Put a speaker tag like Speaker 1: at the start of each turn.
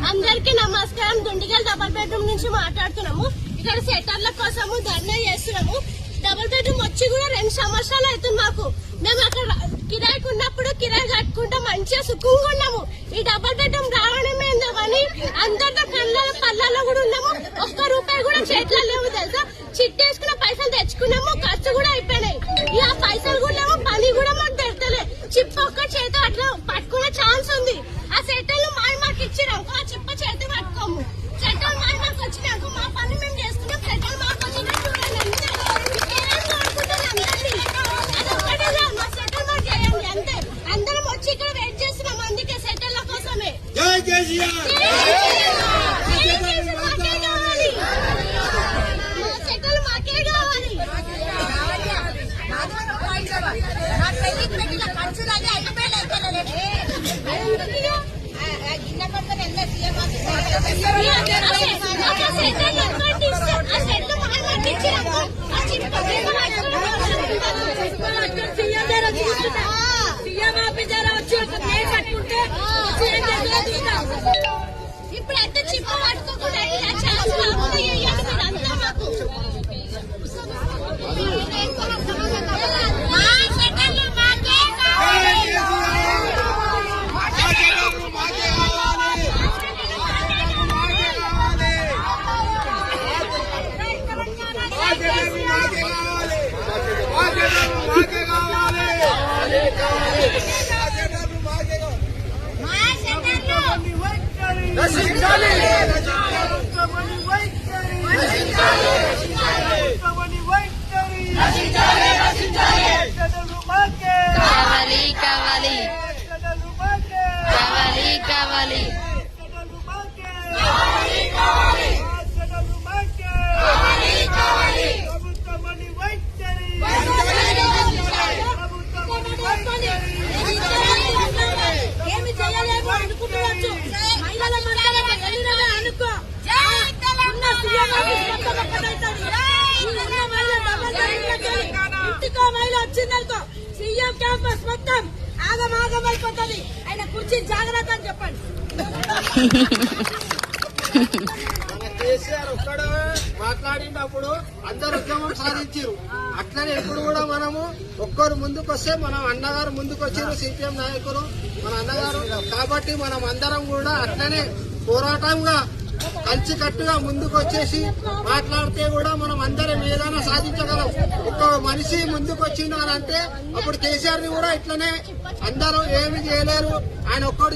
Speaker 1: అందరికీ నమస్కారం. Dundigal double bedroom నుంచి మాట్లాడుతున్నాము. ఇక్కడ సెటర్ల కోసము ధర్నా చేస్తున్నాము. డబుల్ బెడ్రూమ్ వచ్చి కూడా 2 సంవత్సరాలు అవుతుంది మాకు. మేము అక్కడ కిరాయికి ఉన్నప్పుడు కిరాయి కట్టుకుంటా మంచిగా సుఖంగా ఉన్నాము. ఈ డబుల్ బెడ్రూమ్ రావడమేందో కానీ అందరితో పళ్ళల్లో కూడా ఉన్నాము. ఒక్క రూపాయి కూడా చేతిలో లేవు తెలుసా. చిట్టేసుకున్న పైసలు తెచ్చుకున్నాము, ఖర్చు కూడా అయిపోయినాయి. ఇక పైసలు కూడా లేవు, పని కూడా మాకు తెరతలే. చిప్ప ఒక్క చేత అట్లా పట్టుకునే ఛాన్స్ ఉంది. ఆ సెటర్లు మాకు ఇచ్చినాక ఆ చిప్ప చేతి పట్టుకోము. సెటర్లు మాకు వచ్చినాక మా పని మేము చేసుకున్నాం. సెటర్లు మాకు వచ్చినా చూడండి. అదొక్కటే మా సెటర్ మాకు చేయండి అంతే. అందరం వచ్చి ఇక్కడ వెయిట్ చేస్తున్నాం. అందుకే సెటర్ల కోసమే. సెటర్లు మాకే కావాలి. ఇప్పుడైతే చిప్ప పట్టుకోకుండా అంతా మాకు కావాలి. ఏమి చేయలేము అనుకుంటున్నాను. మహిళల అనుకో ఇంటికో మహిళ వచ్చిందనుకో సీఎం క్యాంపస్ మొత్తం ఆగమాగమైపోతుంది. ఆయన కుర్చీ జాగ్రత్త అని చెప్పండి.
Speaker 2: కేసీఆర్ ఒక్కడు మాట్లాడినప్పుడు అందరు ఉద్యమం సాధించారు. అట్లనే ఇప్పుడు కూడా మనము ఒక్కరు ముందుకు వస్తే మనం అన్నగారు ముందుకు వచ్చారు, సిపిఎం నాయకులు మన అన్నగారు. కాబట్టి మనం అందరం కూడా అట్లనే పోరాటంగా కలిసికట్టుగా ముందుకు వచ్చేసి మాట్లాడితే కూడా మనం అందరం ఏదైనా సాధించగలం. ఒక్క మనిషి ముందుకు వచ్చిండు అని అంటే అప్పుడు కేసీఆర్ ని కూడా ఇట్లనే అందరూ ఏమి చేయలేరు. ఆయన ఒక్కడు